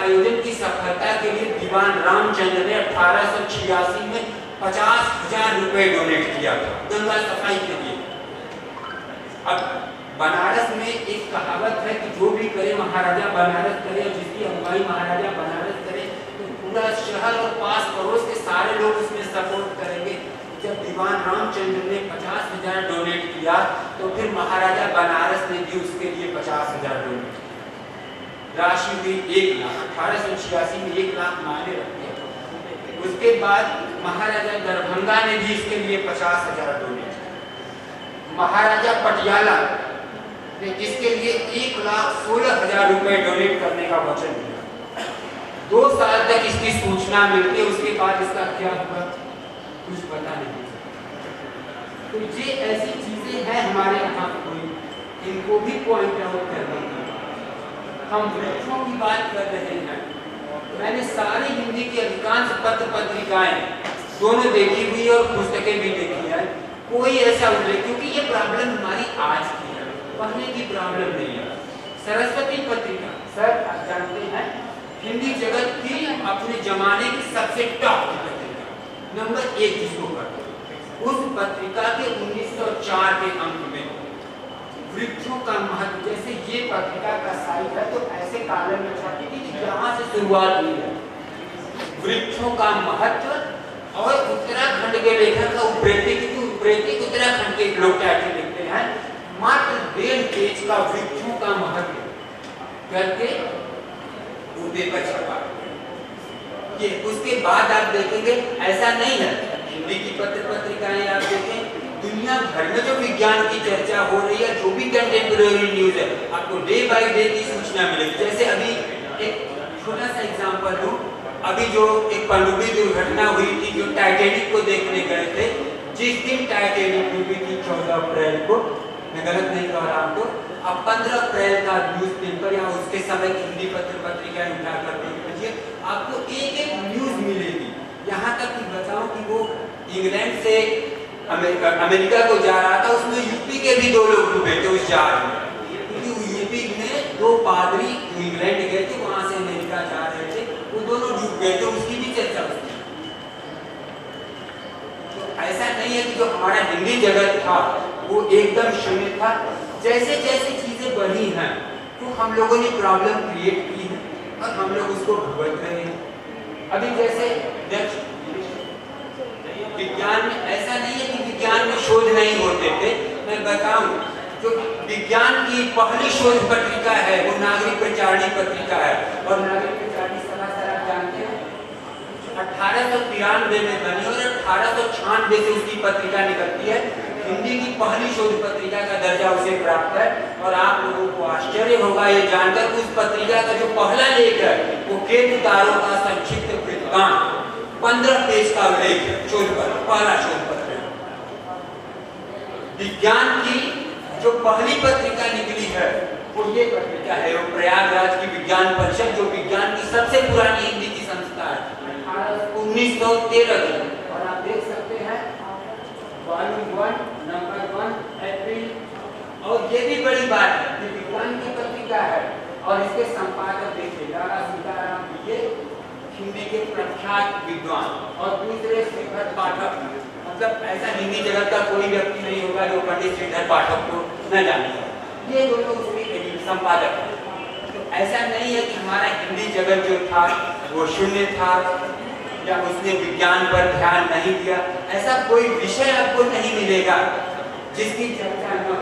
आयोजन की सफलता के लिए दीवान रामचंद्र ने 1886 में 50,000 रुपए डोनेट किया था गंगा सफाई के लिए। अब बनारस में एक कहावत है कि जो भी करे महाराजा बनारस करे, और जिसकी अगुवाई महाराजा बनारस करे तो पूरा शहर और पास पड़ोस के सारे लोग उसमें सपोर्ट करेंगे। जब दीवान रामचंद्र ने 50,000 डोनेट किया तो फिर महाराजा बनारस ने भी उसके लिए 50,000 डोनेट किया। राशि हुई 1 लाख। 1886 में 1 लाख मायने रखते हैं। उसके बाद महाराजा दरभंगा ने भी इसके लिए 50,000 डोनेट किया। महाराजा पटियाला ने इसके लिए 1,16,000 रुपए डोनेट करने का वचन दिया। 2 साल तक इसकी सूचना मिलती है, उसके बाद इसका क्या हुआ कुछ पता नहीं। तो ये ऐसी चीजें हैं हमारे यहाँ कोई, इनको भी पॉइंट आउट करना। हम वृक्षों की बात कर रहे हैं। मैंने सारी हिंदी की अधिकांश पत्र पत्रिकाएं दोनों देखी हुई और पुस्तकें भी देखी है। कोई ऐसा उल्लेख, क्योंकि ये प्रॉब्लम हमारी आज की है, पहले की प्रॉब्लम नहीं है। सरस्वती पत्रिका, सर आप जानते हैं हिंदी जगत की अपने जमाने की सबसे टॉप की पत्रिका, नंबर 1 जिसको करते, उस पत्रिका के 1904 के अंक में वृक्षों का महत्व, जैसे ये पत्रिका का साइज है तो ऐसे कॉलम में छपी थी कि जहां से शुरुआत हुई है वृक्षों का महत्व। और उत्तराखंड के लेखक का उपरेती उत्तराखंड के लोग टाइटल लिखते हैं, मात्र 1.5 पेज का वृक्षों का महत्व करके वो पेपर छपा। ये उसके बाद आप देखेंगे ऐसा नहीं है, हिंदी की पत्र पत्रिकाएं आप देखें, दुनिया भर में जो विज्ञान की चर्चा हो रही है, जो भी कंटेम्पोरेरी न्यूज है, आपको डे बाय डे की सूचना मिलेगी। जैसे अभी एक छोटा सा एग्जांपल दूं, अभी जो एक पनडुब्बी दुर्घटना हुई थी, जो टाइटैनिक को देखने गए थे, जिस दिन टाइटैनिक डूबी थी 14 अप्रैल को, मैं गलत नहीं कह रहा हूं, अब 15 अप्रैल का न्यूज पेपर या उसके समय की हिंदी पत्र पत्रिकाएं उठाकर देख लीजिए, आपको एक न्यूज मिलेगी। यहाँ तक कि बताऊं कि वो इंग्लैंड से अमेरिका को जा रहा था, उसमें यूपी के भी 2 लोग डूबे थे उस जहाज में, क्योंकि यूपी में 2 पादरी इंग्लैंड गए थे, वहां से अमेरिका जा रहे थे, वो दोनों डूब गए थे, उसकी भी चर्चा होती है। तो ऐसा नहीं है कि जो हमारा हिंदी जगत था वो एकदम शून्य था। जैसे जैसे चीजें बढ़ी हैं तो हम लोगों ने प्रॉब्लम क्रिएट की है और हम लोग उसको भुगत रहे हैं। अभी जैसे विज्ञान में ऐसा नहीं है कि विज्ञान में शोध नहीं होते थे। मैं बताऊं, जो विज्ञान की पहली शोध पत्रिका है वो नागरिक प्रचारणी पत्रिका है, और नागरिक प्रचारणी समाचार आप जानते हैं 1893 में बनी और 1896 से उसकी पत्रिका निकलती है। हिंदी की पहली शोध पत्रिका का दर्जा उसे प्राप्त है। और आप लोगों को आश्चर्य होगा ये जानकर उस पत्रिका का जो पहला लेख है वो केतु तारों का संक्षिप्त वृत्तांत, 15 पेज का लेख है, शोध पत्र, पहला शोध पत्र। विज्ञान की जो पहली पत्रिका निकली है वो ये पत्रिका है, वो प्रयागराज की विज्ञान परिषद, जो विज्ञान की सबसे पुरानी हिंदी की संस्था है, 1913 की। और आप देख सकते हैं वॉल्यूम 1 नंबर 1 अप्रैल। और ये भी बड़ी बात है कि विज्ञान की पत्रिका है और इसके संपादक देखिए दारा सीताराम, ये हिंदी के प्रख्यात विद्वान, और दूसरे श्रीधर पाठक। मतलब ऐसा हिंदी जगत का कोई व्यक्ति नहीं होगा जो पंडित श्रीधर पाठक को न जानेगा। ये दोनों उसके संपादक हैं। तो ऐसा नहीं है कि हमारा हिंदी जगत जो था वो शून्य था या उसने विज्ञान पर ध्यान नहीं दिया। ऐसा कोई विषय आपको नहीं मिलेगा जिसकी चर्चा न हो।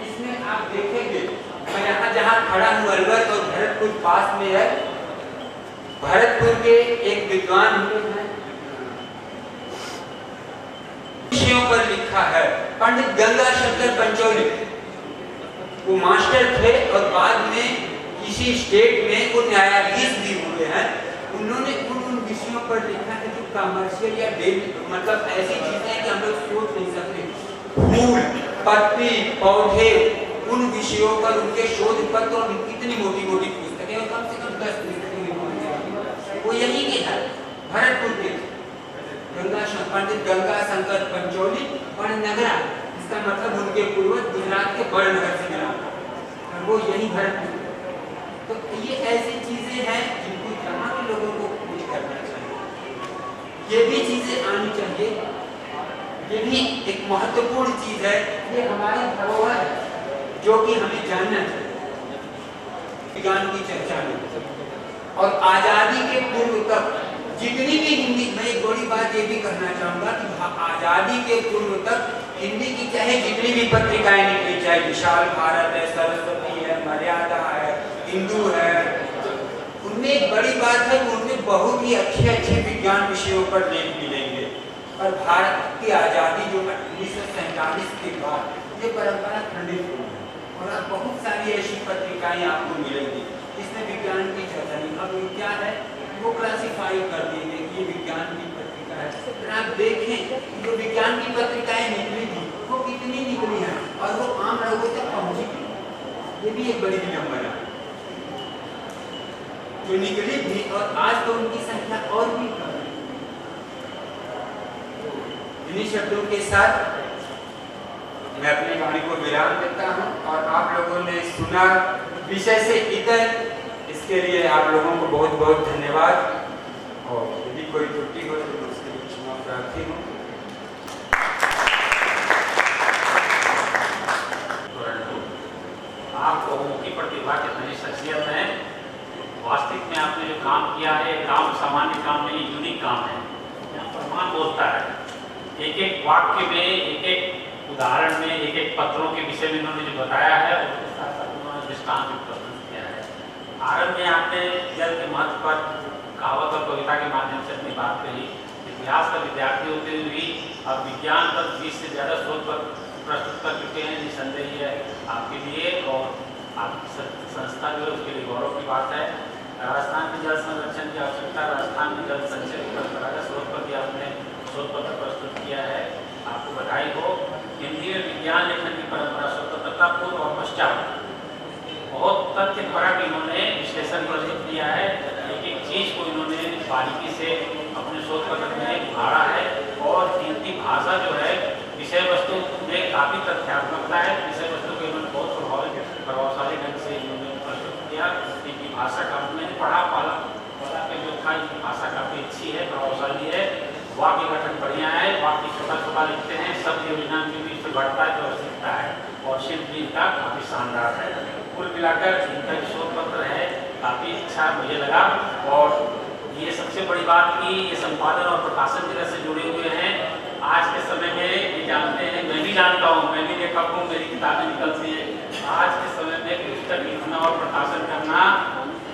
इसमें आप देखेंगे, मैं यहाँ जहाँ खड़ा हूँ अलवर और भरतपुर पास में है, भरतपुर के एक विद्वान हैं, विषयों पर लिखा है, पंडित गंगा शंकर पंचौली। वो मास्टर थे और बाद में किसी स्टेट में वो न्यायाधीश भी हुए हैं। उन्होंने उन विषयों पर लिखा है जो कमर्शियल या डेली, मतलब ऐसी चीजें हैं कि हम लोग सोच नहीं सकते, फूल पत्ती पौधे, उन विषयों पर उनके शोध पत्र और कितनी मोटी मोटी पुस्तकें, और कम से कम 10 पुस्तकें। वो यही के है, भरतपुर के पंडित गंगा शंकर पंचौली बड़नगरा, इसका मतलब उनके पूर्वज गुजरात के बड़नगर से मिला और वो यही भरतपुर। तो ये ऐसी चीजें हैं जिनको यहाँ के लोगों को कुछ करना चाहिए। ये भी चीजें आनी चाहिए। ये भी एक महत्वपूर्ण चीज है, ये हमारी धरोहर है जो कि हमें जानना चाहिए विज्ञान की चर्चा में। और आजादी के पूर्व तक जितनी भी हिंदी, मैं एक बड़ी बात ये भी कहना चाहूंगा कि आजादी के पूर्व तक हिंदी की चाहे जितनी भी पत्रिकाएं निकली, चाहे विशाल भारत है, सरस्वती है, मर्यादा है, हिंदू है, उनमें एक बड़ी बात है कि उनमें बहुत ही अच्छे विज्ञान विषयों पर लेख मिलेंगे। और भारत की आजादी जो 1947 के बाद ये परंपरा खंडित हुई है और अब बहुत सारी ऐसी पत्रिकाएं आपको मिलेंगी जिसमें विज्ञान की चर्चा नहीं। अब क्या है, वो क्लासिफाई कर देंगे कि ये विज्ञान की पत्रिका है। फिर आप देखें जो विज्ञान की पत्रिकाएं निकली थी वो कितनी निकली हैं और वो आम लोगों तक पहुंची थी। ये भी एक बड़ी विडंबना है जो निकली थी, और आज तो उनकी संख्या और भी कम है। इन्हीं शब्दों के साथ मैं अपनी वाणी को विराम देता हूं और आप लोगों ने सुना विषय से इतर, इसके लिए आप लोगों को बहुत बहुत धन्यवाद। और यदि कोई त्रुटि हो तो उसके लिए क्षमा प्रार्थी हूँ। आप लोगों की प्रतिभा कितनी शख्सियत है, वास्तविक में आपने जो काम किया है काम सामान्य काम नहीं, यूनिक काम है। यहाँ प्रमाण बोलता है, एक एक वाक्य में, एक एक उदाहरण में, एक एक पत्रों के विषय में इन्होंने जो बताया है उसके साथ साथ उन्होंने दृष्टांत भी प्रस्तुत किया है। आरंभ में आपने जल के महत्व पर कहावत और कविता के माध्यम से अपनी बात कही। इतिहास का विद्यार्थी होते हुए भी अब विज्ञान पर 20 से ज़्यादा शोध पर प्रस्तुत कर चुके हैं, निसंदेह है आपके लिए और आपकी संस्था जो है उसके लिए गौरव की बात है। राजस्थान में जल संरक्षण की आवश्यकता, राजस्थान में जल संचय की परंपरा का शोध पर भी आपने शोध पत्र प्रस्तुत किया है, आपको बधाई हो। हिंदी में विज्ञान लेखन की परंपरा स्वतंत्रता पूर्व और पश्चात बहुत तथ्यपरक इन्होंने विश्लेषण प्रस्तुत किया है। एक एक चीज को इन्होंने बारीकी से अपने शोध पत्र में उभारा है और हिंदी भाषा जो है विषय वस्तु में काफी तथ्यात्मकता है। विषय वस्तु को इन्होंने बहुत प्रभावशाली ढंग से इन्होंने प्रस्तुत किया। इनकी भाषा का मैंने पढ़ा पाला पे जो था, इनकी भाषा काफी अच्छी है, प्रभावशाली है, वाक्य गठन बढ़िया है, वाक्य छोटा लिखते हैं, शब्द योजना के बीच से बढ़ता है तो सीखता है और शिल्प भी इनका काफी शानदार है। कुल मिलाकर इनका जो शोध पत्र है काफी अच्छा मुझे लगा। और ये सबसे बड़ी बात कि ये संपादन और प्रकाशन वगैरह से जुड़े हुए हैं। आज के समय में ये जानते हैं, मैं भी जानता हूँ, मैं भी लेखक हूँ, मेरी किताबें निकलती है। आज के समय में पुस्तक लिखना और प्रकाशन करना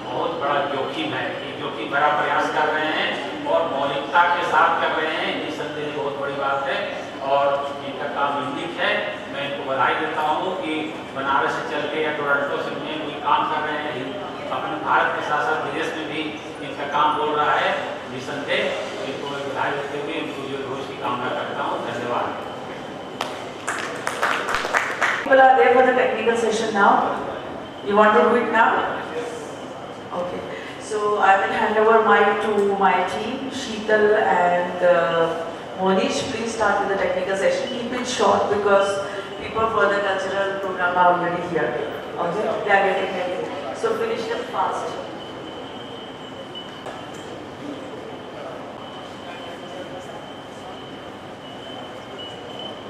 बहुत बड़ा जोखिम है। ये जोखिम भरा प्रयास कर रहे हैं और मौलिकता के साथ कर रहे हैं, निसंदेह बहुत बड़ी बात है और इनका काम यूनिक है। मैं इनको बधाई देता हूँ कि बनारस से चल के या टोरंटो से में कोई काम कर रहे हैं, अपने भारत के साथ साथ विदेश में भी इनका काम बोल रहा है। निसंदेह इनको मैं बधाई देते हुए इनको जो रोज की कामना करता हूँ। धन्यवाद। People are there for the technical session now. You want to do it now? Okay. So I will hand over mic to my team, Sheetal and Monish. Please start with the technical session. Keep it short because people for the cultural program are already here. Okay? They are getting ready. So finish them fast.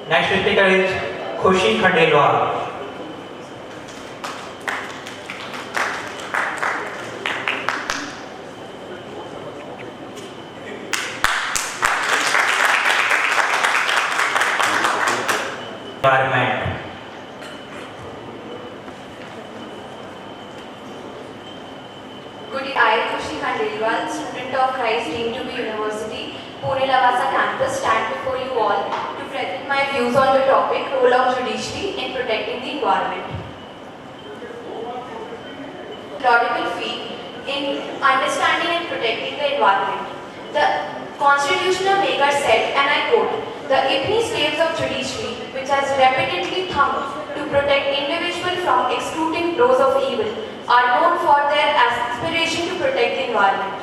Next speaker is Khushi Khandelwal. Environment. Good day, I am Khushi Khandelwal, student of Christ Deemed University, Pune Lavasa campus, stand before you all to present my views on the topic role of judiciary in protecting the environment. Laudable feat in understanding and protecting the environment. The constitutional maker said, and I quote, "The ebony slaves of judiciary, which has repeatedly thumped to protect individuals from excluding blows of evil, are known for their aspiration to protect the environment.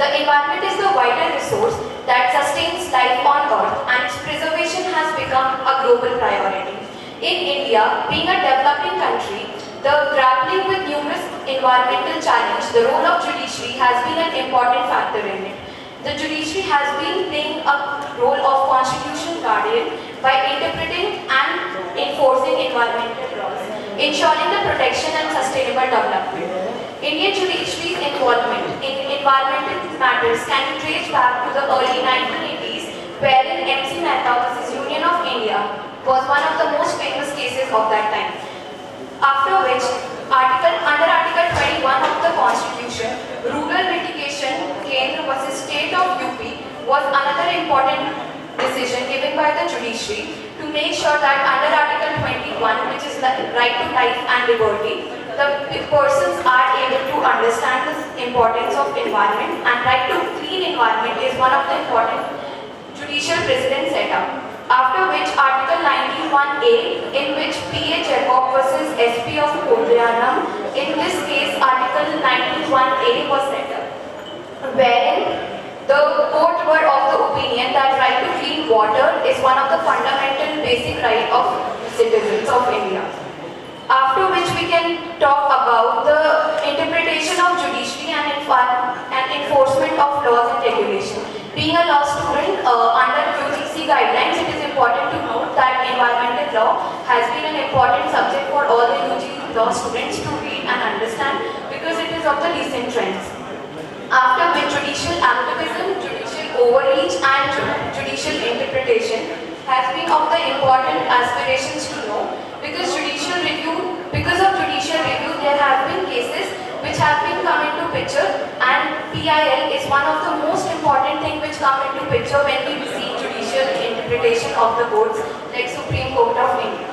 The environment is the vital resource that sustains life on earth, and its preservation has become a global priority. In India, being a developing country, the grappling with numerous environmental challenge, the role of judiciary has been an important factor in it. The judiciary has been playing a role of constitutional guardian by interpreting and enforcing environmental laws, ensuring the protection and sustainable development. Indian judiciary's involvement in environmental matters can be traced back to the early 1980s, wherein MC Mehta vs. Union of India was one of the most famous cases of that time. After which, under Article 21 of the Constitution, rural mitigation Kendra vs. State of UP was another important decision given by the judiciary to make sure that under Article 21, which is the right to life and liberty, the persons are able to understand the importance of environment, and right to clean environment is one of the important judicial precedents set up. After which Article 91A, in which P.A. Jacob vs. SP of Kodrianam, in this case Article 91A was set up, wherein the court were of the opinion that right to clean water is one of the fundamental basic right of citizens of India. After which we can talk about the interpretation of judiciary and enforcement of laws and regulations. Being a law student under UGC guidelines, it is important to note that environmental law has been an important subject for all the UGC law students to read and understand because it is of the recent trends. After which judicial activism, judicial overreach and judicial interpretation has been of the important aspirations to know because of judicial review there have been cases which have been come into picture, and PIL is one of the most important things which come into picture when we see judicial interpretation of the courts like Supreme Court of India,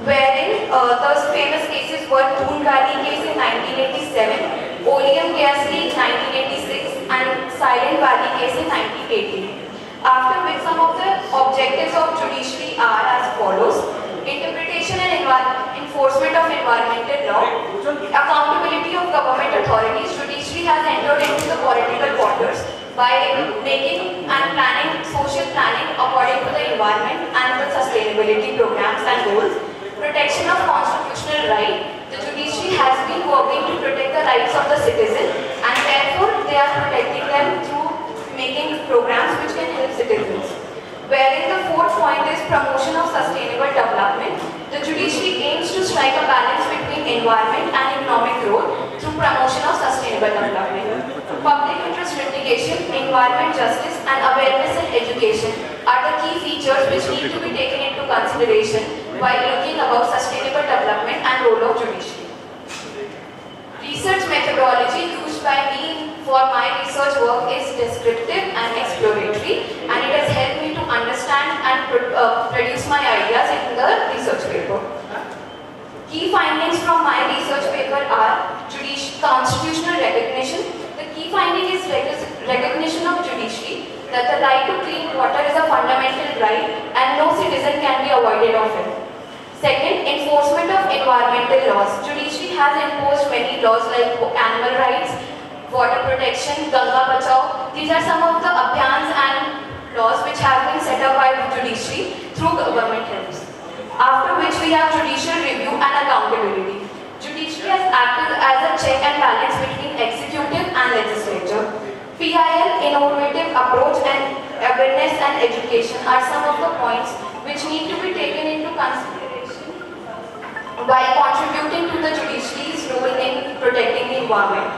wherein those famous cases were Doon Valley case in 1987, Oleum Gas Leak 1986 and Silent Valley case in 1980. After which some of the objectives of judiciary are as follows: interpretation and enforcement of environmental law, accountability of government authorities. Judiciary has entered into the political quarters by making and planning social planning according to the environment and the sustainability programs and goals. Protection of constitutional right. The judiciary has been working to protect the rights of the citizen, and therefore they are protecting them through making programs which can help citizens. Wherein the fourth point is promotion of sustainable development. The judiciary aims to strike a balance between environment and economic growth through promotion of sustainable development. Public interest litigation, environment justice and awareness and education are the key features which need to be taken into consideration while looking about sustainable development and role of judiciary. Research methodology used by me for my research work is descriptive and exploratory, and it has helped me to understand and produce my ideas in the research paper. Key findings from my research paper are constitutional recognition. The key finding is recognition of judiciary that the right to clean water is a fundamental right and no citizen can be avoided of it. Second, enforcement of environmental laws. Judiciary has imposed many laws like animal rights, water protection, Ganga Bachao. These are some of the abhiyans and laws which have been set up by the judiciary through government helps. After which we have judicial review and accountability. Judiciary has acted as a check and balance between executive and legislature. PIL, innovative approach and awareness and education are some of the points which need to be taken into consideration while contributing to the judiciary's role in protecting the environment.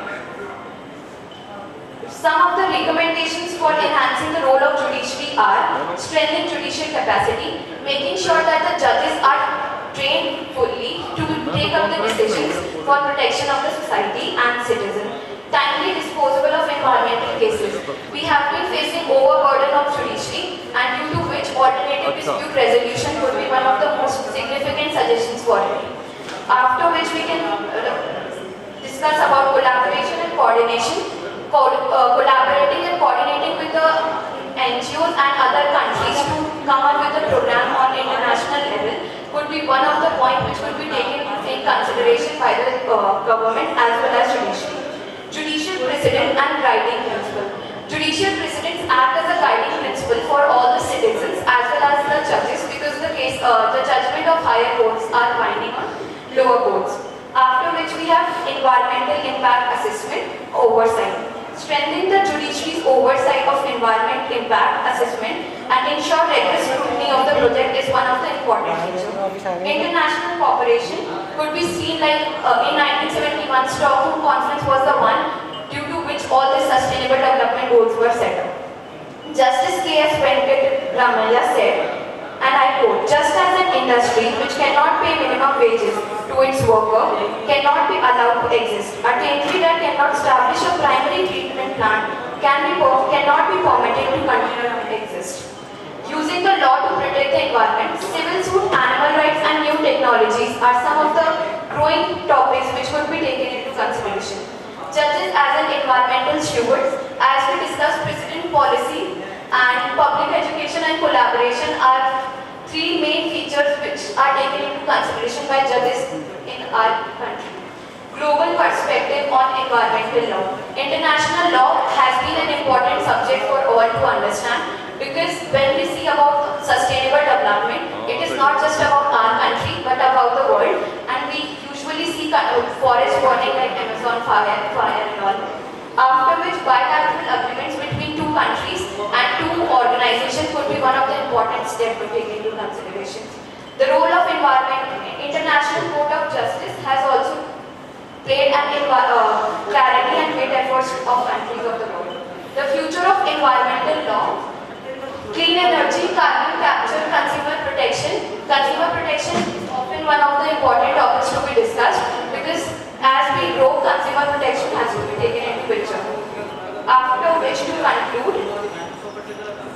Some of the recommendations for enhancing the role of judiciary are strengthening judicial capacity, making sure that the judges are trained fully to take up the decisions for protection of the society and citizen. Timely disposal of environmental cases. We have been facing overburden of judiciary, and due to which alternative dispute resolution would be one of the most significant suggestions for it. After which we can discuss about collaboration and coordination. Collaborating and coordinating with the NGOs and other countries to come up with a program on international level could be one of the points which could be taken in consideration by the government as well as judiciary. Judicial precedent and guiding principle. Judicial precedents act as a guiding principle for all the citizens as well as the judges because the judgment of higher courts are binding on lower courts. After which we have environmental impact assessment oversight. Strengthen the judiciary's oversight of environment impact assessment and ensure rigorous scrutiny of the project is one of the important features. International cooperation could be seen like in 1971 Stockholm Conference was the one due to which all the sustainable development goals were set up. Justice K.S. Venkatramaya said, and I quote, just as an industry which cannot pay minimum wages to its worker cannot be allowed to exist, a territory that cannot establish a primary treatment plant cannot be permitted to continue to exist. Using the law to protect the environment, civil suit, animal rights and new technologies are some of the growing topics which could be taken into consideration. Judges as an environmental stewards, as we discussed, precedent policy and public education and collaboration are three main features which are taken into consideration by judges in our country. Global perspective on environmental law. International law has been an important subject for all to understand because when we see about sustainable development, it is not just about our country but about the world, and we usually see forest burning like Amazon fire and all. After which bilateral agreements between two countries and two organizations could be one of the important steps to take into consideration. The role of International Court of Justice has also played an clarity and made efforts of countries of the world. The future of environmental law, clean energy, carbon capture, consumer protection. Consumer protection is often one of the important topics to be discussed because as we grow, consumer protection has to be taken into picture. After which, to conclude,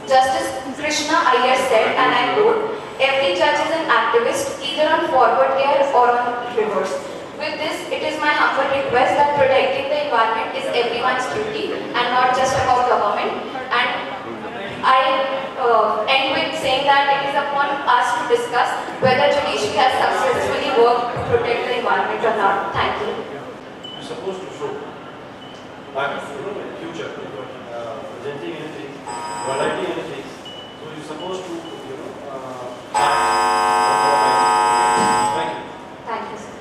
Justice Krishna Iyer said, and I quote, every judge is an activist either on forward gear or on reverse. With this, it is my humble request that protecting the environment is everyone's duty and not just about government. And I end with saying that it is upon us to discuss whether judiciary has successfully worked to protect the environment or not. Thank you. You're supposed to show that in future you are presenting anything, you are writing anything, so you're supposed to thank you. Thank you, sir.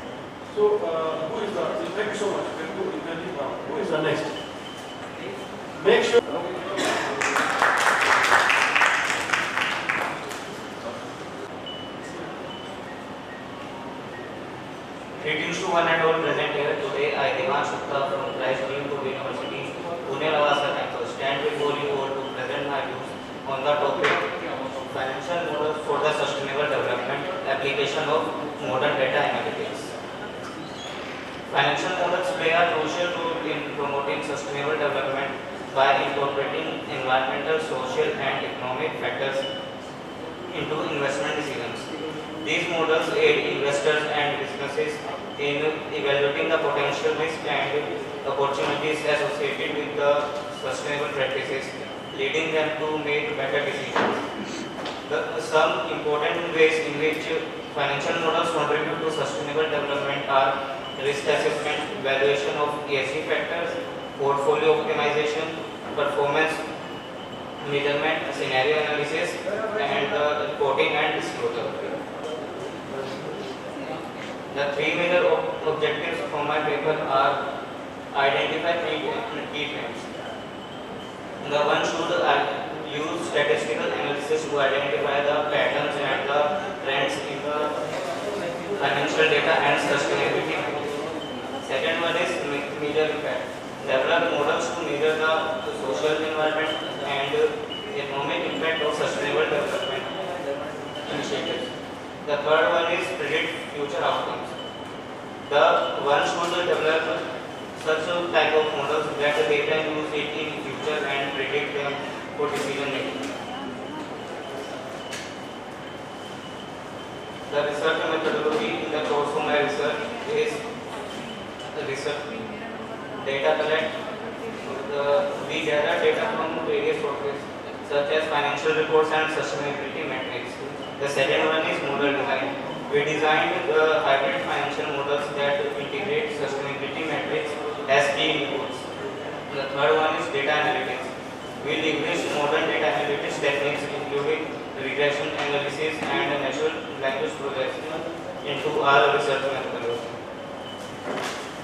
So who is the thank you so much. You can leave now. Who is the next? Make sure. Greetings to one and all present here today. I, Devansh Gupta from Christ Group University, Pune Lavasa campus, stand before you all to present my views on the topic financial models for the sustainable development application of modern data analytics. Financial models play a crucial role in promoting sustainable development by incorporating environmental, social and economic factors into investment decisions. These models aid investors and businesses in evaluating the potential risks and opportunities associated with the sustainable practices, leading them to make better decisions. Some important ways in which financial models contribute to sustainable development are risk assessment, valuation of ESG factors, portfolio optimization, performance measurement, scenario analysis, and reporting and disclosure. The three major objectives from my paper are identify key trends. The one should use statistical analysis to identify the patterns and the trends in the financial data and sustainability. Second one is measure impact. Develop models to measure the social, environment and economic impact of sustainable development initiatives. The third one is predict future outcomes. The one should develop such a type of models that they can use it in future and predict them for decision making. The research methodology in the course of my research is research data collect. We gather data from various sources such as financial reports and sustainability metrics. The second one is model design. We designed the hybrid financial models that integrate sustainability metrics as key inputs. The third one is data analytics. We leverage modern data analytics techniques including regression analysis and natural language processing into our research methodology.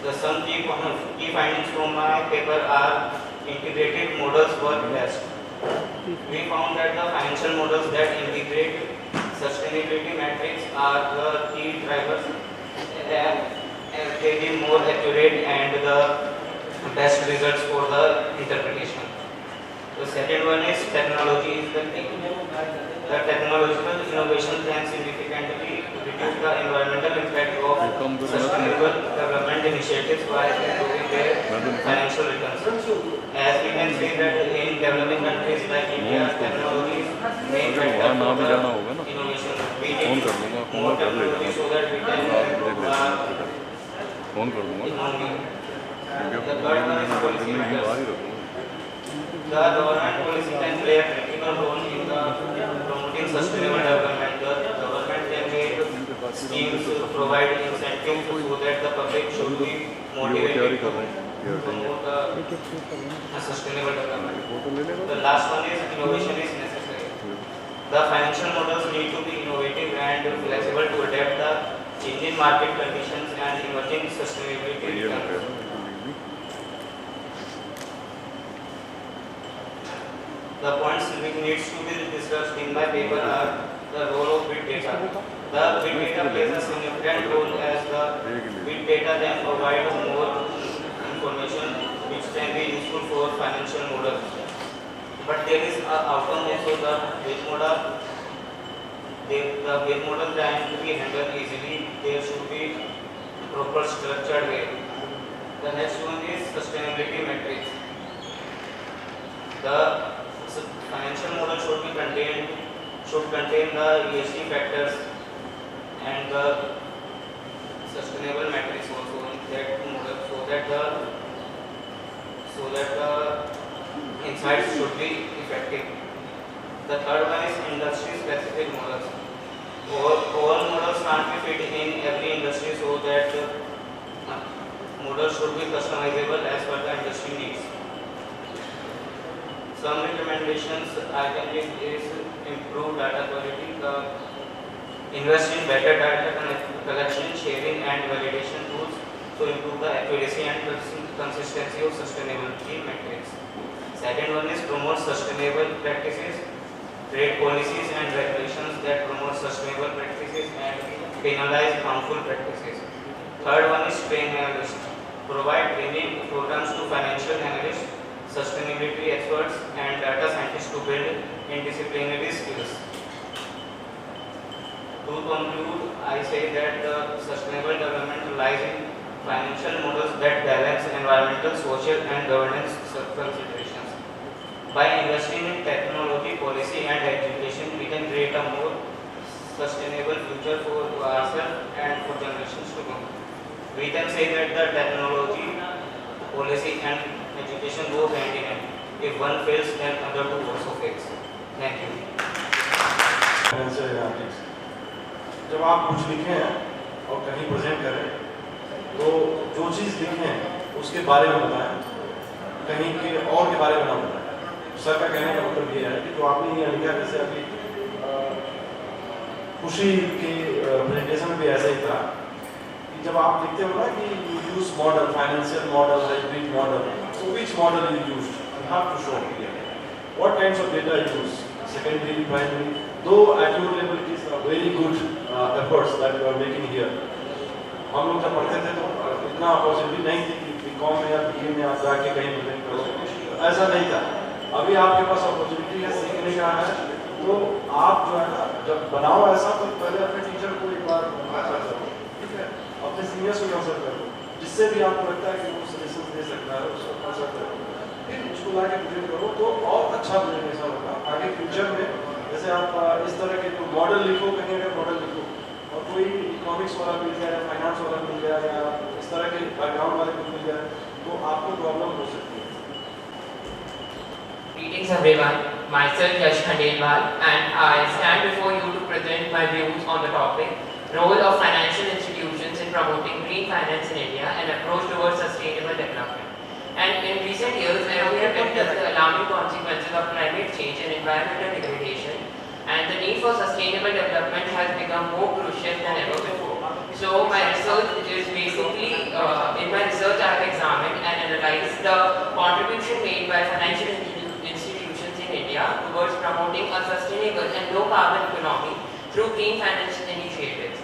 The The some key findings from my paper are integrated models work best. We found that the financial models that integrate sustainability metrics are the key drivers. They give more accurate and the best results for the interpretation. The second one is technology is the key. The technological innovation can significantly reduce the environmental impact of sustainable development initiatives by improving their financial returns. As we can see that in developing countries like India, technology is main factor for the innovation. We need more technology so that we can improve our economy. The third one is policy matters. The government policy can play a critical role in the promoting sustainable development. The government can make schemes to provide incentives so that the public should be motivated to promote the sustainable development. The last one is innovation is necessary. The financial models need to be innovative and flexible to adapt the changing market conditions and emerging sustainability requirements. The points which needs to be discussed in my paper are the role of big data. The big data plays a significant role as the big data then provides more information which can be useful for financial models. But there is an outcome also the big model. The big model can be handled easily. There should be proper structured way. The next one is sustainability metrics. The financial model should contain the ESG factors and the sustainable metrics also in that model so that the insights should be effective. The third one is industry specific models. All models can't be fit in every industry so that models should be customizable as per the industry needs. Some recommendations I can give is improve data quality, invest in better data collection, sharing and validation tools to improve the accuracy and consistency of sustainability metrics. Second one is promote sustainable practices, create policies and regulations that promote sustainable practices and penalize harmful practices. Third one is train analysts, provide training programs to financial analysts, sustainability experts and data scientists to build interdisciplinary skills. To conclude, I say that the sustainable development lies in financial models that balance environmental, social and governance considerations. By investing in technology, policy and education, we can create a more sustainable future for ourselves and for generations to come. We can say that the technology, policy and education go hand in hand. If one fails, then other two also fails. Thank you. जब आप कुछ लिखें और कहीं present करें तो जो चीज़ लिखें उसके बारे में बताएं, कहीं के और के बारे में ना बताएं। सर का कहने का मतलब ये है कि जो आपने ये लिखा, जैसे अभी खुशी के प्रेजेंटेशन में भी ऐसा ही था कि जब आप लिखते हो ना कि you use model, financial model, hybrid model, so which model you used? You have to show here. What kinds of data you use? Secondary, primary. Though at your level it is a very good efforts that you are making here. हम लोग जब पढ़ते थे तो इतना opportunity नहीं थी कि बीकॉम में या बीए में आप जाके कहीं प्रेजेंट करो, ऐसा नहीं था। अभी आपके पास अपॉर्चुनिटी है, सीखने का है, तो आप जो है ना जब बनाओ ऐसा तो पहले अपने टीचर को एक बार कंसल्ट करो, ठीक है, अपने सीनियर्स को कंसल्ट करो, जिससे भी आपको लगता है कि वो सजेशन दे सकता है उसको कंसल्ट करो, फिर उसको लाके प्रेजेंट करो तो और अच्छा प्रेजेंटेशन होगा। आगे फ्यूचर में जैसे आप इस तरह के जो मॉडल लिखो, कहीं अगर मॉडल लिखो और कोई इकोनॉमिक्स वाला मिल जाए या फाइनेंस वाला मिल जाए या इस तरह के बैकग्राउंड वाले मिल जाए तो आपको प्रॉब्लम हो सकती है। Greetings everyone, myself Yash Khandelwal and I stand before you to present my views on the topic Role of Financial Institutions in Promoting Green Finance in India and Approach Towards Sustainable Development. And in recent years, where we have witnessed the alarming consequences of climate change and environmental degradation, and the need for sustainable development has become more crucial than ever before. So my research is basically, in my research the contribution made by financial institutions in India towards promoting a sustainable and low carbon economy through green finance initiatives.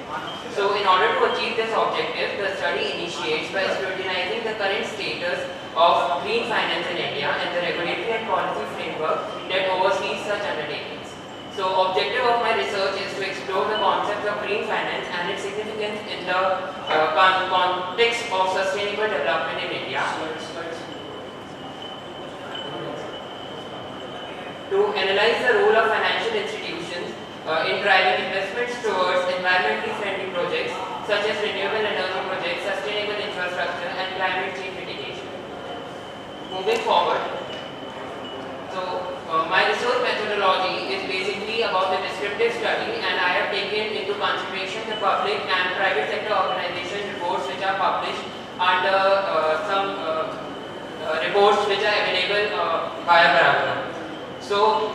So in order to achieve this objective, the study initiates by scrutinizing the current status of green finance in India and the regulatory and policy framework that oversees such undertakings. So objective of my research is to explore the concept of green finance and its significance in the context of sustainable development in India. To analyze the role of financial institutions in driving investments towards environmentally friendly projects such as renewable energy projects, sustainable infrastructure and climate change mitigation. Moving forward, so my research methodology is basically about the descriptive study, and I have taken into consideration the public and private sector organization reports which are published under some reports which are available via Bharagana. So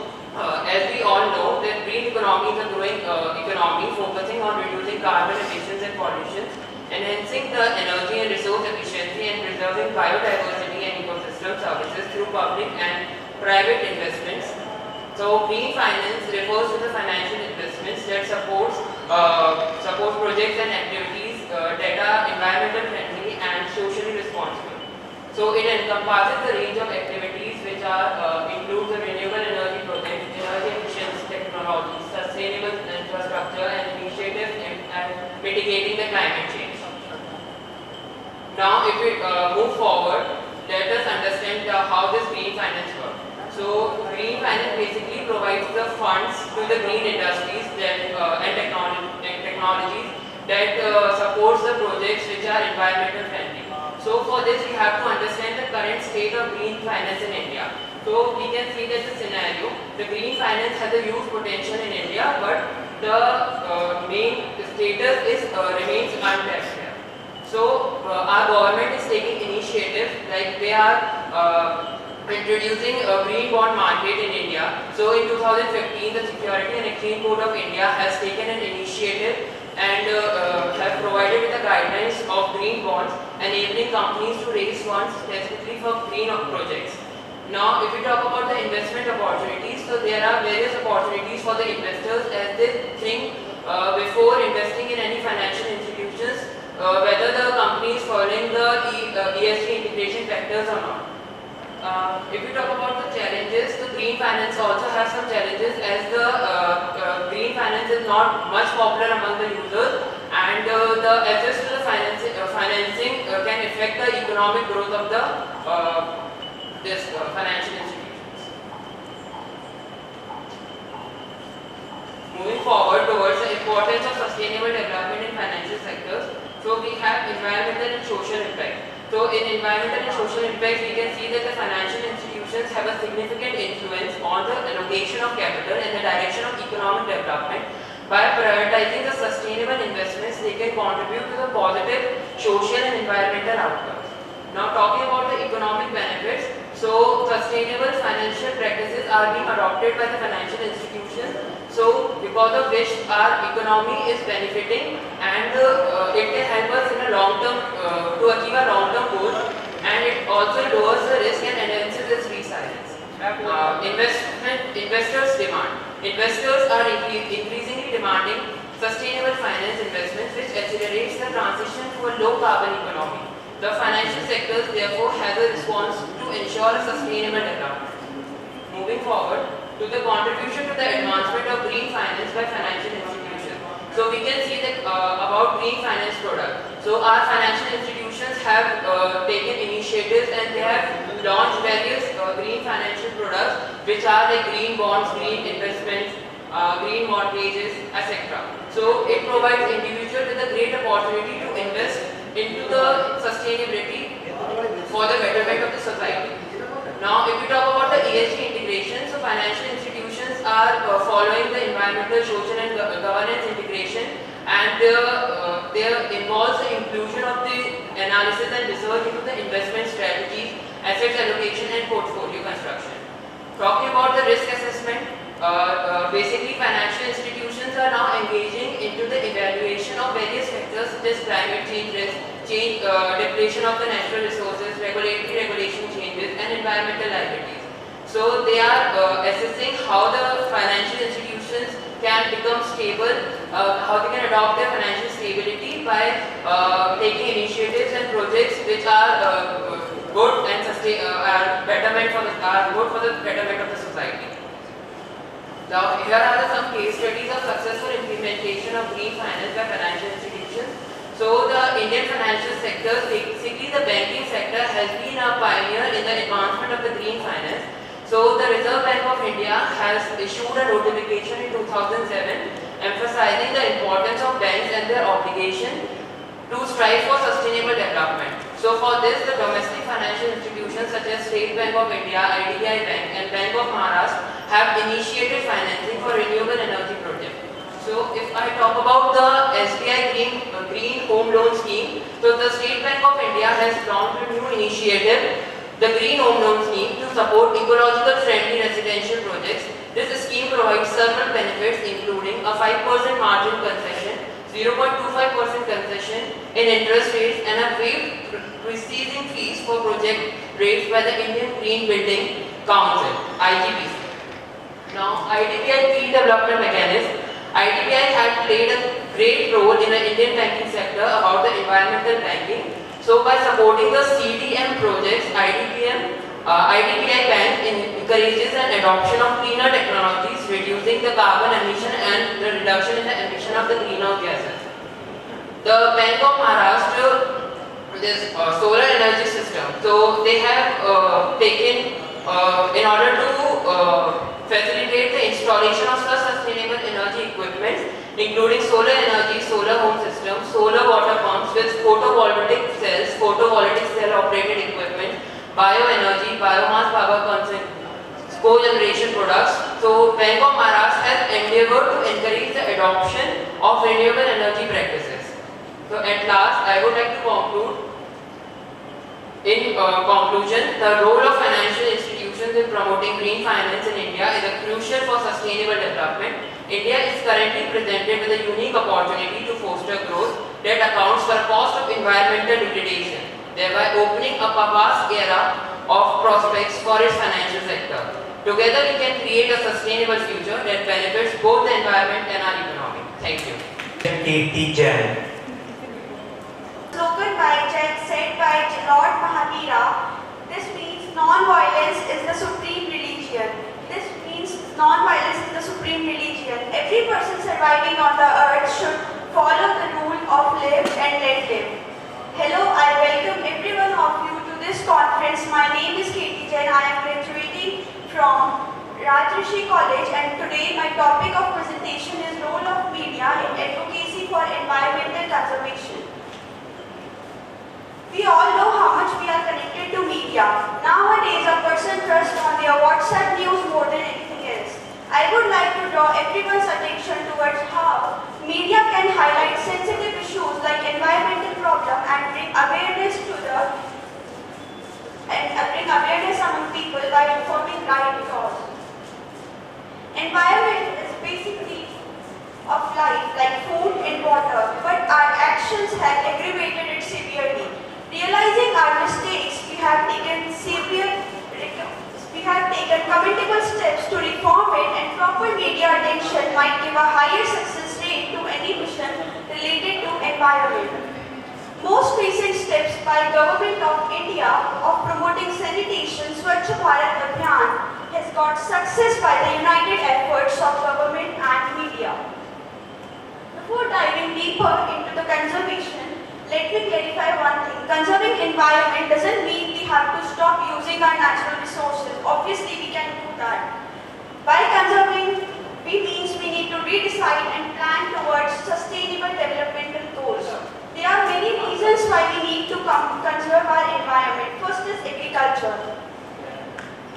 as we all know that green economy is a growing economy focusing on reducing carbon emissions and pollution, enhancing the energy and resource efficiency and preserving biodiversity and ecosystem services through public and private investments. So green finance refers to the financial investments that support projects and activities that are environmental friendly and socially responsible. So it encompasses the range of activities which are includes the renewable energy projects, energy efficiency technologies, sustainable infrastructure and initiatives and mitigating the climate change. Now if we move forward, let us understand how this green finance works. So green finance basically provides the funds to the green industries that, and technologies that supports the projects which are environmental friendly. So for this we have to understand the current state of green finance in India. So we can see that the scenario, the green finance has a huge potential in India, but the main status is remains untapped here. So our government is taking initiatives like they are introducing a green bond market in India. So in 2015, the Security and Exchange Board of India has taken an initiative and have provided with the guidelines of green bonds, enabling companies to raise funds specifically for green projects. Now, if we talk about the investment opportunities, so there are various opportunities for the investors as they think before investing in any financial institutions, whether the company is following the ESG integration factors or not. If we talk about the challenges, the green finance also has some challenges as the green finance is not much popular among the users, and the access to the financing can affect the economic growth of the financial institutions. Moving forward towards the importance of sustainable development in financial sectors, so we have environmental and social impact. So in environmental and social impact, we can see that the financial institutions have a significant influence on the allocation of capital and the direction of economic development. By prioritizing the sustainable investments, they can contribute to the positive social and environmental outcomes. Now talking about the economic benefits, so sustainable financial practices are being adopted by the financial institutions, so because of which our economy is benefiting, and it can help us in a long term to achieve a long term goal, and it also lowers the risk and enhances its resilience. Investors demand. Investors are increasingly demanding sustainable finance investments which accelerates the transition to a low carbon economy. The financial sectors therefore has a response to ensure a sustainable development. Moving forward to the contribution to the advancement of green finance by financial institutions. So we can see that about green finance products. So our financial institutions have taken initiatives and they have launched various green financial products which are like green bonds, green investments, green mortgages, etc. So it provides individuals with a great opportunity to invest into the sustainability for the betterment of the society. Now if we talk about the ESG integration, so financial institutions are following the environmental, social and governance integration, and there involves the inclusion of the analysis and research into the investment strategies, assets allocation and portfolio construction. Talking about the risk assessment, basically financial institutions are now engaging into the evaluation of various factors such as climate change risk, depletion of the natural resources, regulation change, and environmental liabilities. So they are assessing how the financial institutions can become stable, how they can adopt their financial stability by taking initiatives and projects which are good and are good for the betterment of the society. Now, here are some case studies of successful implementation of green finance by financial institutions. So, the Indian financial sector, basically the banking sector, has been a pioneer in the advancement of the green finance. So, the Reserve Bank of India has issued a notification in 2007 emphasizing the importance of banks and their obligation to strive for sustainable development. So, for this, the domestic financial institutions such as State Bank of India, IDBI Bank and Bank of Maharashtra have initiated financing for renewable energy projects. So, if I talk about the SBI Green Home Loan Scheme, so the State Bank of India has launched a new initiative, the Green Home Loan Scheme, to support ecological friendly residential projects. This scheme provides several benefits including a 5% margin concession, 0.25% concession in interest rates and a waived preceding fees for project raised by the Indian Green Building Council, IGBC. Now, IDBI Green Development Mechanism. IDBI had played a great role in the Indian banking sector about the environmental banking. So, by supporting the CDM projects, IDBI Bank encourages an adoption of cleaner technologies, reducing the carbon emission and the reduction in the emission of the greenhouse gases. The Bank of Maharashtra, this solar energy system. So, they have taken, in order to facilitate the installation of such sustainable energy equipment, including solar energy, solar home systems, solar water pumps with photovoltaic cells, photovoltaic cell operated equipment, bioenergy, biomass power cogeneration products. So, Bank of Maharashtra has endeavored to encourage the adoption of renewable energy practices. So, at last, I would like to conclude. In conclusion, the role of financial institutions in promoting green finance in India is crucial for sustainable development. India is currently presented with a unique opportunity to foster growth that accounts for a cost of environmental degradation, thereby opening up a vast era of prospects for its financial sector. Together we can create a sustainable future that benefits both the environment and our economy. Thank you. Kirti Jain. Slogan by said by Lord Mahavira, this means non-violence is the supreme religion. This means non-violence is the supreme religion. Every person surviving on the earth should follow the rule of live and let live. Hello, I welcome every one of you to this conference. My name is Kirti Jain. I am graduating from Rajrishi College, and today my topic of presentation is role of media in advocacy for environmental conservation. We all know how much we are connected to media. Nowadays, a person trusts on their WhatsApp news more than anything else. I would like to draw everyone's attention towards how media can highlight sensitive issues like environmental problem and bring awareness among people by informing right cause. Environment is basic needs of life like food and water, but our actions have aggravated it severely. Realizing our mistakes, we have taken commendable steps to reform it, and proper media attention might give a higher success rate to any mission related to environment. Most recent steps by Government of India of promoting sanitation, Swachh Bharat Abhiyan, has got success by the united efforts of government and media. Before diving deeper into the conservation, let me clarify one thing. Conserving environment doesn't mean we have to stop using our natural resources. Obviously, we can do that. By conserving, means we need to redecide and plan towards sustainable developmental goals. There are many reasons why we need to conserve our environment. First is agriculture.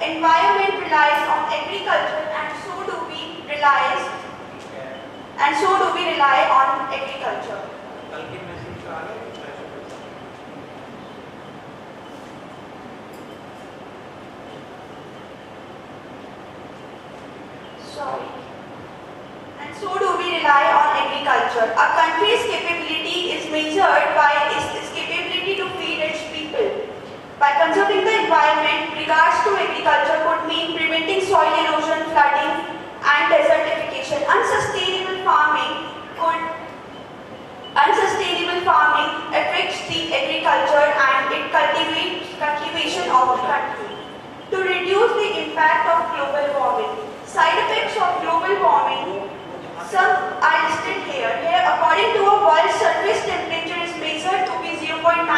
Environment relies on agriculture, and so do we rely on agriculture. And so do we rely on agriculture. A country's capability is measured by its capability to feed its people. By conserving the environment, regardless soil erosion, flooding, and desertification. Unsustainable farming affects the agriculture and it cultivation of the country. To reduce the impact of global warming. Side effects of global warming, some are listed here. Here, according to a world surface temperature is measured to be 0.98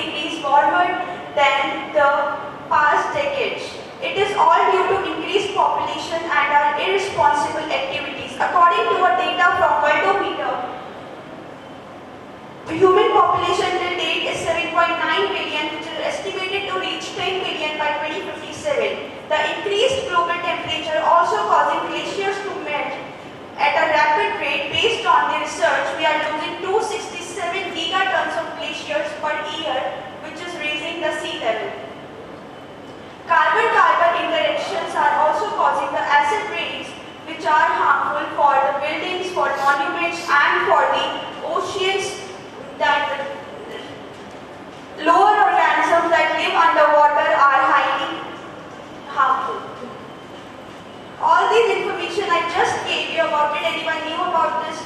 degrees warmer than the past decades. It is all due to increased population and our irresponsible activities. According to a data from Worldometer, the human population till date is 7.9 billion, which is estimated to reach 10 billion by 2057. The increased global temperature also causing glaciers to melt at a rapid rate. Based on the research, we are losing 267 gigatons of glaciers per year, which is raising the sea level. Carbon-carbon interactions are also causing the acid rains, which are harmful for the buildings, for monuments, and for the oceans. That lower organisms that live underwater are highly harmful. All this information I just gave you about it, anyone knew about this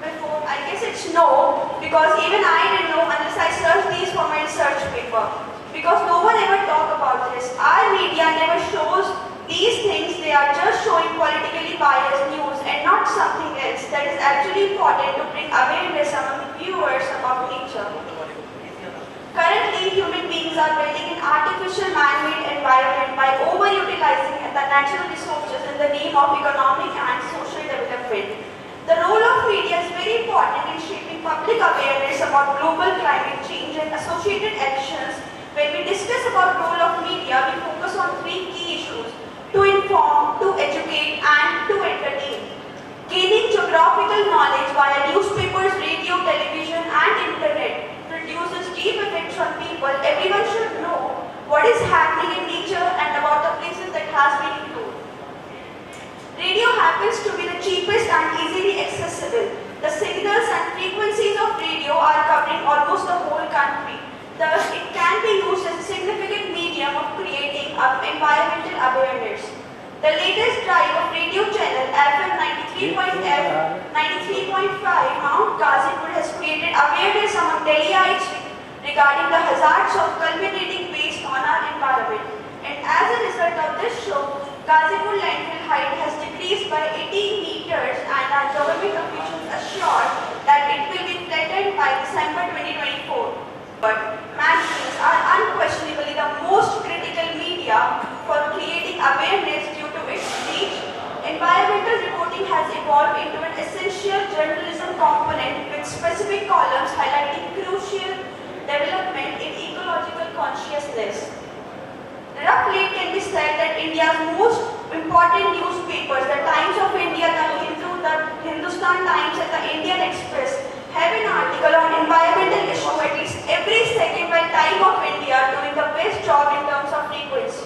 before? I guess it's no, because even I didn't know unless I searched these for my research paper. Because no one ever talk about this. Our media never shows these things, they are just showing politically biased news and not something else that is actually important to bring awareness among viewers about nature. Currently, human beings are building an artificial man-made environment by overutilizing the natural resources in the name of economic and social development. The role of media is very important in shaping public awareness about global climate change and associated actions. When we discuss about role of media, we focus on three key issues: to inform, to educate, and to entertain. Gaining geographical knowledge via newspapers, radio, television, and internet produces deep effects on people. Everyone should know what is happening in nature and about the places that has been improved. Radio happens to be the cheapest and easily accessible. The signals and frequencies of radio are covering almost the whole country. Thus, it can be used as a significant medium of creating environmental awareness. The latest drive of radio channel FM 93.5 Mount Kazipur has created awareness among Delhiites regarding the hazards of culminating waste on our environment. And as a result of this show, Kazipur landfill height has decreased by 18 meters and our government officials assure that it will be flattened by December 2024. But magazines are unquestionably the most critical media for creating awareness due to its reach. Environmental reporting has evolved into an essential journalism component with specific columns highlighting crucial development in ecological consciousness. Roughly, it can be said that India's most important newspapers, the Times of India, the Hindu, the Hindustan Times, and the Indian Express, have an article on environmental issue at least every second, while Time of India doing the best job in terms of frequency.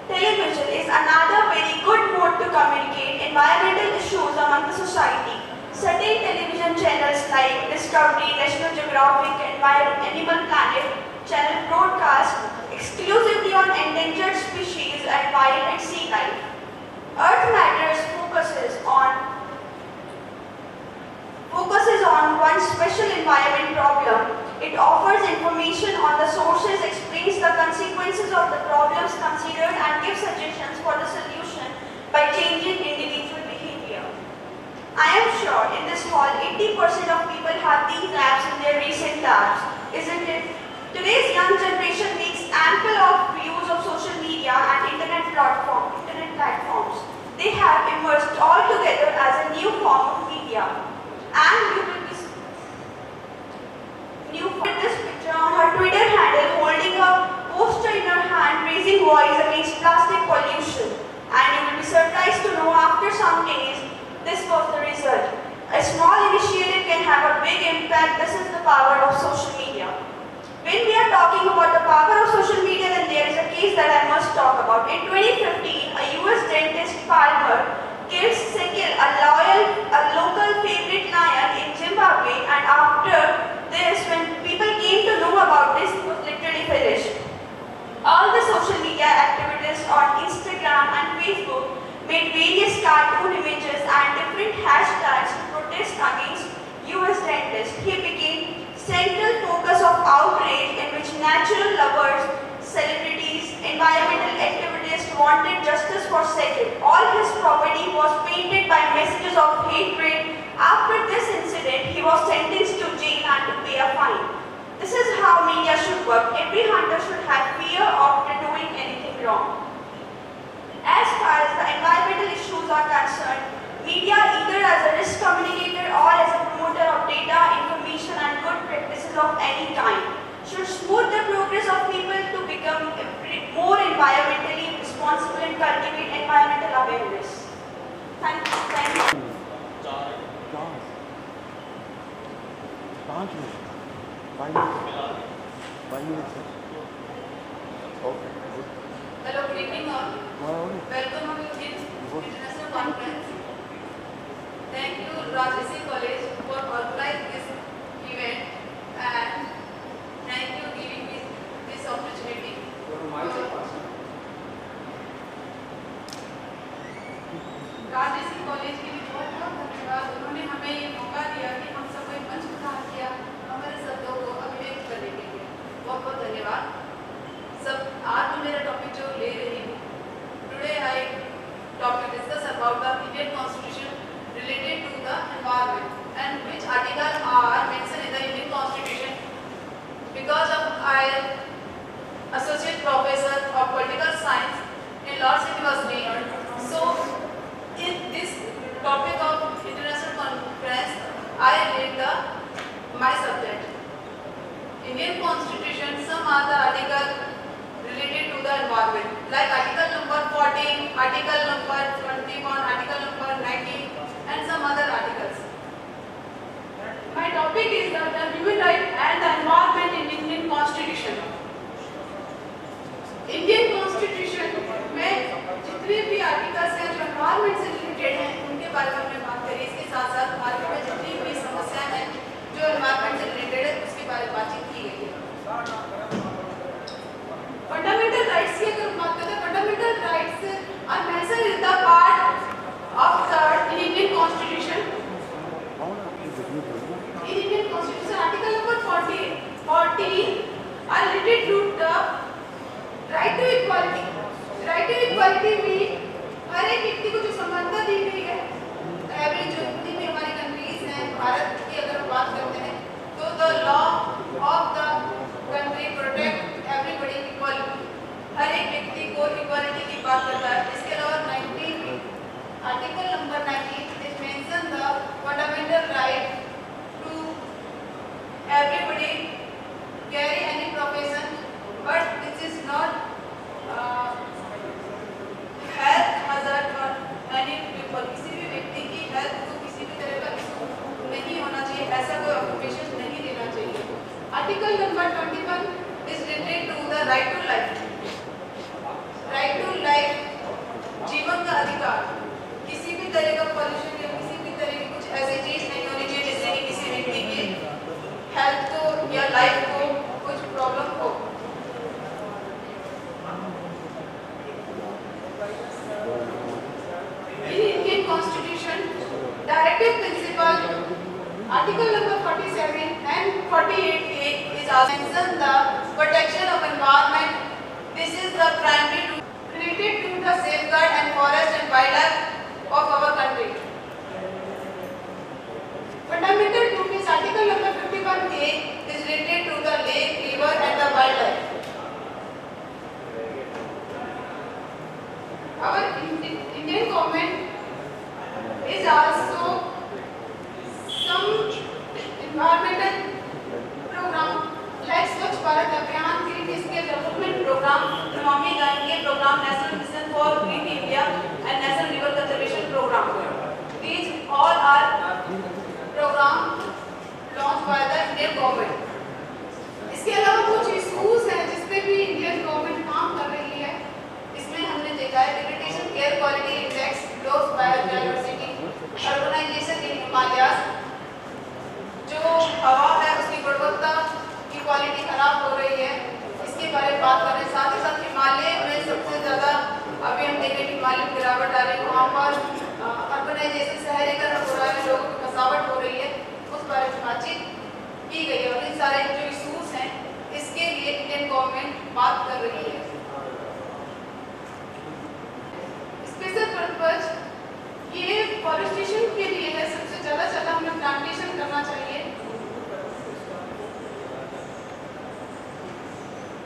Television is another very good mode to communicate environmental issues among the society. Certain television channels like Discovery, National Geographic, Animal Planet channel broadcast exclusively on endangered species and wild and sea life. Earth Matters focuses on one special environment problem. It offers information on the sources, explains the consequences of the problems considered and gives suggestions for the solution by changing individual behavior. I am sure in this hall 80% of people have these apps in their recent tabs, isn't it? Today's young generation makes ample of use of social media and internet platforms. They have emerged all together as a new form of media. And you will be this picture on her Twitter handle holding a poster in her hand raising voice against plastic pollution. And you will be surprised to know after some days this was the result. A small initiative can have a big impact. This is the power of social media. When we are talking about the power of social media, then there is a case that I must talk about. In 2015, a US dentist farmer killed Sekil, a local favorite lion in Zimbabwe, and after this, when people came to know about this, he was literally finished. All the social media activities on Instagram wanted justice for settled. All his property was painted by messages of hatred. After this incident, he was sentenced to jail and to pay a fine. This is how media should work. Every hunter should have fear of doing anything wrong. As far as the environmental issues are concerned, media either as a risk communicator or as a promoter of data, information and good practices of any kind should smooth the progress of people to become more environmentally responsible and cultivate environmental awareness. Thank you. Thank you. Hello, good evening all. Welcome to this international conference. Thank you Rajeshri College for organizing this event and thank you giving me this opportunity. Rajshree college के लिए बहुत बहुत धन्यवाद। उन्होंने हमें ये मौका दिया कि हम सबको एक मंच प्रदान किया हमारे शब्दों को अभिव्यक्त करने के लिए। बहुत बहुत धन्यवाद। सब आज मेरा टॉपिक जो ले रही हूँ, today I topic discuss about the Indian constitution related to the environment and which article are mentioned in the Indian Constitution. Because of I associate professor of political science in Lord's University, so in this topic of international conference, I read my subject. Indian Constitution, some are the articles related to the environment, like article number 14, article number 21, article number 19, and some other articles. My topic is the human rights and the environment in Indian Constitution. Indian Constitution में जितने भी articles हैं जो environment से related हैं उनके बारे में हमने बात करी। इसके साथ साथ मार्केट में जितनी भी समस्याएं हैं जो एनवायरमेंट से रिलेटेड है उसके बारे में बातचीत की गई है। फंडामेंटल राइट्स की अगर बात करें, fundamental rights are mentioned in the part of third in Indian Constitution. In Indian Constitution, article number 14 are related to the right to equality. Right to equality में हर एक व्यक्ति को जो समानता दी गई है, एवरेज जो जितनी भी हमारी कंट्रीज हैं, भारत की अगर हम बात करते हैं, तो the law of the country protect everybody equally. हर एक व्यक्ति को इक्वालिटी की बात करता है। इसके अलावा Article number 19 is mentioned the fundamental right to everybody carry any profession, but this is not health hazard or any people. किसी भी व्यक्ति की हेल्थ को किसी भी तरह का इशू नहीं होना चाहिए, ऐसा कोई ऑक्यूपेशन नहीं देना चाहिए। Article number 21 is related to the right to life. Right to life, जीवन का अधिकार। किसी भी तरह का पॉल्यूशन या किसी भी तरह की कुछ ऐसी चीज नहीं होनी चाहिए जिससे कि किसी व्यक्ति की हेल्थ को या लाइफ को कुछ प्रॉब्लम हो। In Indian Constitution, directive principle, article number 47 and 48A is also mentioned the protection of environment. This is the primary rule related to the safeguard and forest and wildlife of our country. Fundamental to this article number 51A is related to the lake, river and the wildlife. Our Indian government is also some environmental program like Swachh Bharat Abhiyan, Green Skill Development Program, Namami Gange Program, National Mission for Green India and National River Conservation Program. These all are programs launched by the Indian government. इसके अलावा कुछ issues हैं जिस पे भी Indian government काम कर रही है। इसमें हमने देखा है vegetation air quality index, loss biodiversity, urbanisation in Himalayas, जो हवा है उसकी गुणवत्ता की क्वालिटी खराब हो रही है, इसके बारे में बात कर रहे हैं। साथ ही साथ हिमालय में सबसे ज़्यादा अभी हम देखें हिमालय में गिरावट आ रही है, वहाँ पर अर्बनाइजेशन शहरीकरण हो रहा है, लोगों की बसावट हो रही है, उस बारे में बातचीत की गई है। और इन सारे जो इशूज हैं इसके लिए इंडियन गवर्नमेंट बात कर रही है। डिफॉरेस्टेशन के लिए है, सबसे ज़्यादा हमें प्लांटेशन करना चाहिए।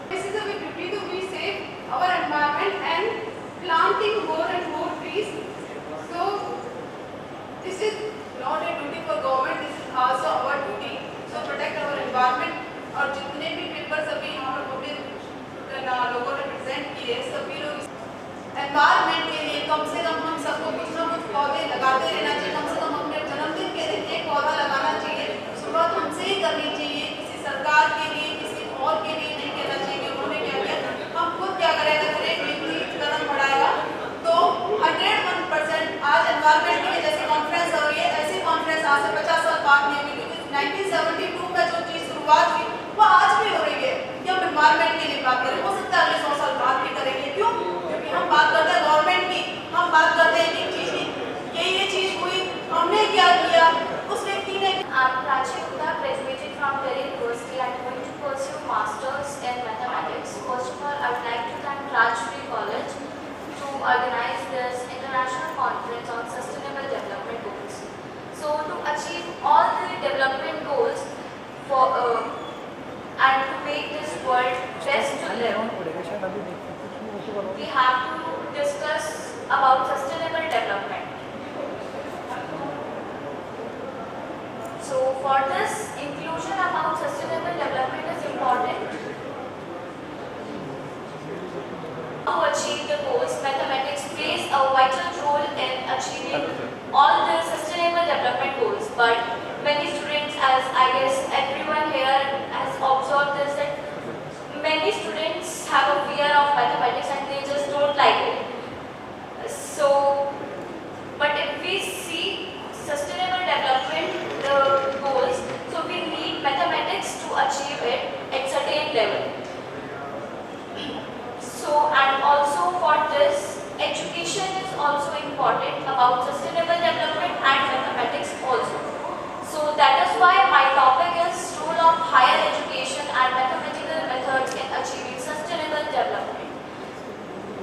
This is a duty to be save our environment and planting more and more trees. So this is not a duty for government, this is also our duty. So protect our environment. और जितने भी papers अभी यहाँ पर public लोगों ने present किए, सभी लोग एनवायरनमेंट के लिए कम से कम हम सबको कुछ ना कुछ पौधे लगाते रहना चाहिए। कम से कम अपने जन्मदिन के दिन एक पौधा लगाना चाहिए। शुरुआत हमसे ही करनी चाहिए, किसी सरकार के लिए, किसी और के लिए नहीं कहना चाहिए। उन्होंने क्या किया, हम खुद क्या करेगा, हर एक व्यक्ति कदम बढ़ाएगा तो 101% आज एनवायरनमेंट के लिए जैसे कॉन्फ्रेंस हो रही है, ऐसी कॉन्फ्रेंस आज से 50 साल बाद नहीं हुई, क्योंकि 1972 में जो चीज़ शुरुआत हुई वो आज भी हो रही है कि हम एनवायरनमेंट के लिए बात करें। हो सकता है अगले 100 साल बाद भी करेंगे। क्यों? क्योंकि हम बात करते हैं गवर्नमेंट की, हम बात करते हैं एक चीज़ की, ये चीज़ हुई, हमने क्या किया, उस व्यक्ति ने। I'm Prachi Gupta, graduated from Delhi University. I'm going to pursue masters in mathematics. First of all, I would like to thank Rajshri College to organize this international conference on sustainable development goals. So to achieve all the development goals for and to make this world best to live, we have to discuss about sustainable development. So for this, inclusion about sustainable development is important. To achieve the goals, mathematics plays a vital role in achieving all the sustainable development goals. But many students, as I guess everyone here has observed this, that many students have a fear of mathematics and they just don't like it. So, but if we see sustainable development goals, so we need mathematics to achieve it at certain level. So, and also for this, education is also important about sustainable development and mathematics also. So that is why my topic is role of higher education and mathematical methods in achieving sustainable development.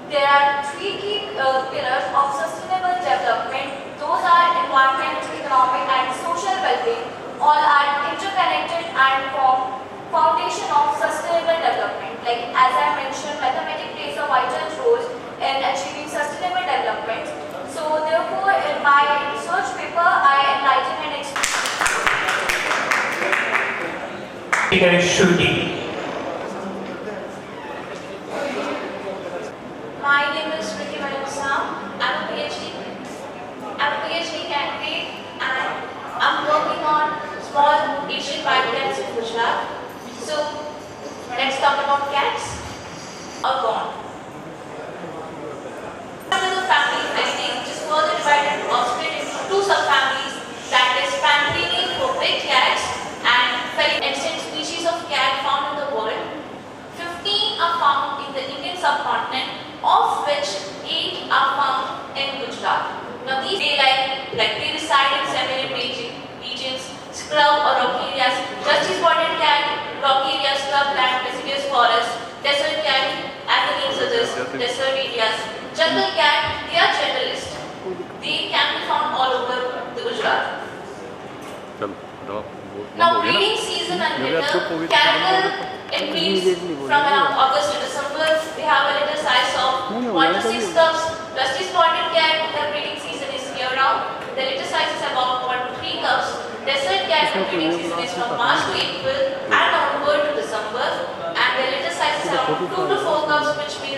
There are three key pillars of sustainable development. Those are environment, economic and social well-being. All are interconnected and form foundation of sustainable development. Like as I mentioned, mathematics plays a vital role in achieving sustainable development. So therefore, in my research paper, I enlighten and explain. My name is Ricky Manusa. I'm a PhD candidate and I'm working on small Asian wildcats in Gujarat. So let's talk about cats. Are gone. The family anything which is further divided or split into two subfamilies, that is Pantherinae for big cats and fairly extinct species of cat found in the world. 15 are found in the Indian subcontinent, of which 8 are found in Gujarat. Now these they reside in semi-arid regions, scrub or rocky areas, dusty spotted cat, rocky areas, scrubland, deciduous forest, desert cat, as the name suggests, desert areas, jungle cat, they are generalist. They can be found all over the Gujarat. Now breeding season and winter, caracal, it means from around August to December, they have a little size of 1 to 6 cubs. Dusty spotted cat, their breeding season is year round. The litter size is about 1 to 3 cubs. Desert cat, the breeding season is from March to April and November to December. And the litter size is around 2 to 4 cubs, which means